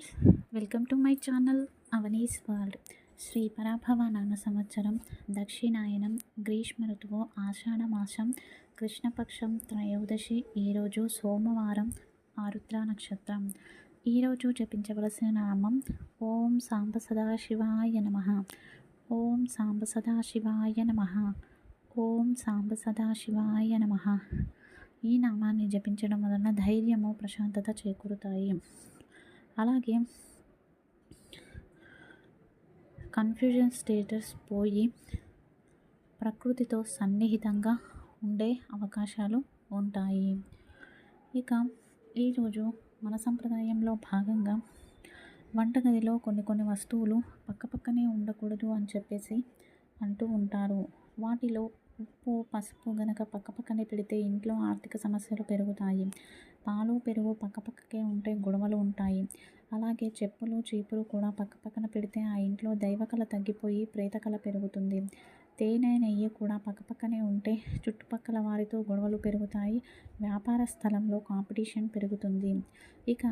Viewers, welcome to my channel Avani's world. Shri పరాభవ నామ సంవత్సరం దక్షిణాయనం గ్రీష్మ ఋతువు ఆషాఢ మాసం కృష్ణపక్షం త్రయోదశి. ఈరోజు సోమవారం, ఆరుద్ర నక్షత్రం. ఈరోజు జపించవలసిన నామం ఓం సాంబ సదాశివాయ నమః. ఓం సాంబ సదాశివాయ నమః. ఓం సాంబ సదాశివాయ నమః. ఈ నామాన్ని జపించడం వలన ధైర్యము, ప్రశాంతత చేకూరుతాయి. అలాగే కన్ఫ్యూజన్ స్టేటస్ పోయి ప్రకృతితో సన్నిహితంగా ఉండే అవకాశాలు ఉంటాయి. ఇక ఈరోజు మన సంప్రదాయంలో భాగంగా వంటగదిలో కొన్ని వస్తువులు పక్కపక్కనే ఉండకూడదు అని చెప్పేసి అంటూ ఉంటారు. వాటిలో ఉప్పు, పసుపు గనక పక్కపక్కనే పెడితే ఇంట్లో ఆర్థిక సమస్యలు పెరుగుతాయి. పాలు, పెరుగు పక్కపక్కకే ఉంటే గొడవలు ఉంటాయి. అలాగే చెప్పులు, చీపురు కూడా పక్కపక్కన పెడితే ఆ ఇంట్లో దైవకళ తగ్గిపోయి ప్రేతకళ పెరుగుతుంది. తేనె, నెయ్యి కూడా పక్కపక్కనే ఉంటే చుట్టుపక్కల వారితో గొడవలు పెరుగుతాయి. వ్యాపార స్థలంలో కాంపిటీషన్ పెరుగుతుంది. ఇక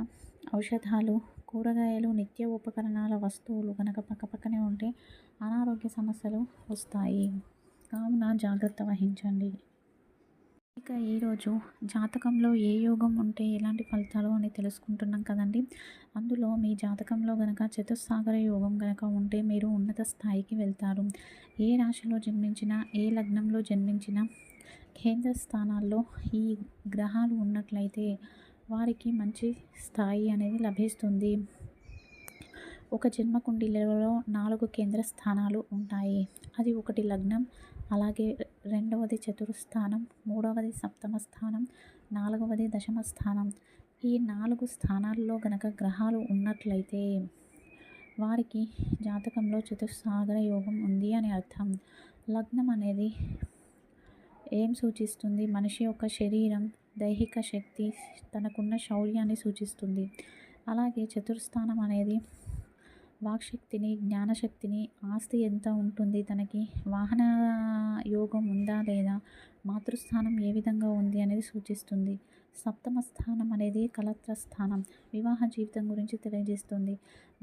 ఔషధాలు, కూరగాయలు, నిత్య ఉపకరణాల వస్తువులు కనుక పక్కపక్కనే ఉంటే అనారోగ్య సమస్యలు వస్తాయి. కావున జాగ్రత్త వహించండి. ఇక ఈరోజు జాతకంలో ఏ యోగం ఉంటే ఎలాంటి ఫలితాలు అని తెలుసుకుంటున్నాం కదండి. అందులో మీ జాతకంలో గనక చతుస్సాగర యోగం గనక ఉంటే మీరు ఉన్నత స్థాయికి వెళ్తారు. ఏ రాశిలో జన్మించినా, ఏ లగ్నంలో జన్మించినా కేంద్ర స్థానాల్లో ఈ గ్రహాలు ఉన్నట్లయితే వారికి మంచి స్థాయి అనేది లభిస్తుంది. ఒక జన్మ కుండలిలో 4 కేంద్ర స్థానాలు ఉంటాయి. అది ఒకటి లగ్నం, అలాగే రెండవది చతురస్థానం, మూడవది సప్తమ స్థానం, నాలుగవది దశమ స్థానం. ఈ 4 స్థానాల్లో గనక గ్రహాలు ఉన్నట్లయితే వారికి జాతకంలో చతుస్సాగర యోగం ఉంది అని అర్థం. లగ్నం అనేది ఏం సూచిస్తుంది? మనిషి యొక్క శరీరం, దైహిక శక్తి, తనకున్న శౌర్యాన్ని సూచిస్తుంది. అలాగే చతుర్స్థానం అనేది వాక్శక్తిని, జ్ఞానశక్తిని, ఆస్తి ఎంత ఉంటుంది తనకి, వాహన యోగం ఉందా లేదా, మాతృస్థానం ఏ విధంగా ఉంది అనేది సూచిస్తుంది. సప్తమ స్థానం అనేది కలత్ర స్థానం, వివాహ జీవితం గురించి తెలియజేస్తుంది.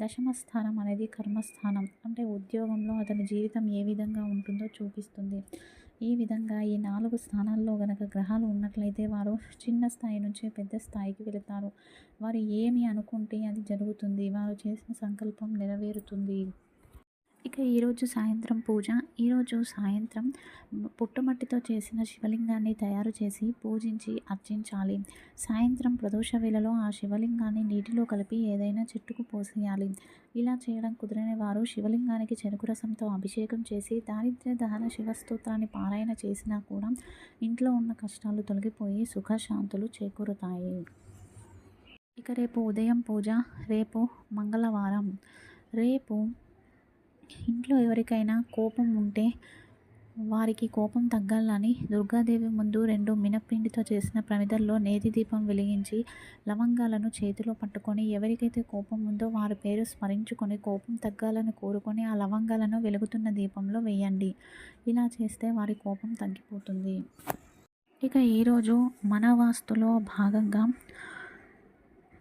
దశమ స్థానం అనేది కర్మస్థానం, అంటే ఉద్యోగంలో అతని జీవితం ఏ విధంగా ఉంటుందో చూపిస్తుంది. ఈ విధంగా ఈ 4 స్థానాల్లో గనక గ్రహాలు ఉన్నట్లయితే వారు చిన్న స్థాయి నుంచి పెద్ద స్థాయికి వెళుతారు. వారు ఏమి అనుకుంటే అది జరుగుతుంది. వారు చేసిన సంకల్పం నెరవేరుతుంది. ఇక ఈరోజు సాయంత్రం పూజ. ఈరోజు సాయంత్రం పుట్టమట్టితో చేసిన శివలింగాన్ని తయారు చేసి పూజించి అర్చించాలి. సాయంత్రం ప్రదోష వేళలో ఆ శివలింగాన్ని నీటిలో కలిపి ఏదైనా చెట్టుకు పోసేయాలి. ఇలా చేయడం కుదరని వారు శివలింగానికి చెరుకు రసంతో అభిషేకం చేసి దారిద్ర్య దహన శివస్తోత్రాన్ని పారాయణ చేసినా కూడా ఇంట్లో ఉన్న కష్టాలు తొలగిపోయి సుఖశాంతులు చేకూరుతాయి. ఇక రేపు ఉదయం పూజ. రేపు మంగళవారం. రేపు ఇంట్లో ఎవరికైనా కోపం ఉంటే వారికి కోపం తగ్గాలని దుర్గాదేవి ముందు 2 మినప్పిండితో చేసిన ప్రమిదల్లో నేతి దీపం వెలిగించి లవంగాలను చేతిలో పట్టుకొని ఎవరికైతే కోపం ఉందో వారి పేరు స్మరించుకొని కోపం తగ్గాలని కోరుకొని ఆ లవంగాలను వెలుగుతున్న దీపంలో వేయండి. ఇలా చేస్తే వారి కోపం తగ్గిపోతుంది. ఇక ఈరోజు మన వాస్తులో భాగంగా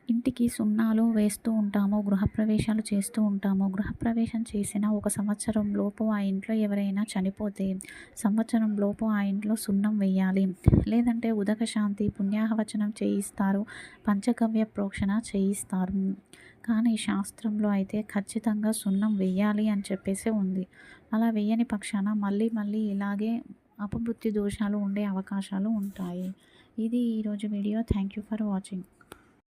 ఇంటికి సున్నాలు వేస్తూ ఉంటాము, గృహప్రవేశాలు చేస్తూ ఉంటాము. గృహప్రవేశం చేసిన 1 సంవత్సరం లోపు ఆ ఇంట్లో ఎవరైనా చనిపోతే సంవత్సరం లోపు ఆ ఇంట్లో సున్నం వేయాలి. లేదంటే ఉదక శాంతి, పుణ్యాహవచనం చేయిస్తారు, పంచగవ్య ప్రోక్షణ చేయిస్తారు. కానీ శాస్త్రంలో అయితే ఖచ్చితంగా సున్నం వేయాలి అని చెప్పేసి ఉంది. అలా వేయని పక్షాన మళ్ళీ ఇలాగే అపబుద్ధి దోషాలు ఉండే అవకాశాలు ఉంటాయి. ఇది ఈరోజు video. Thank you for watching.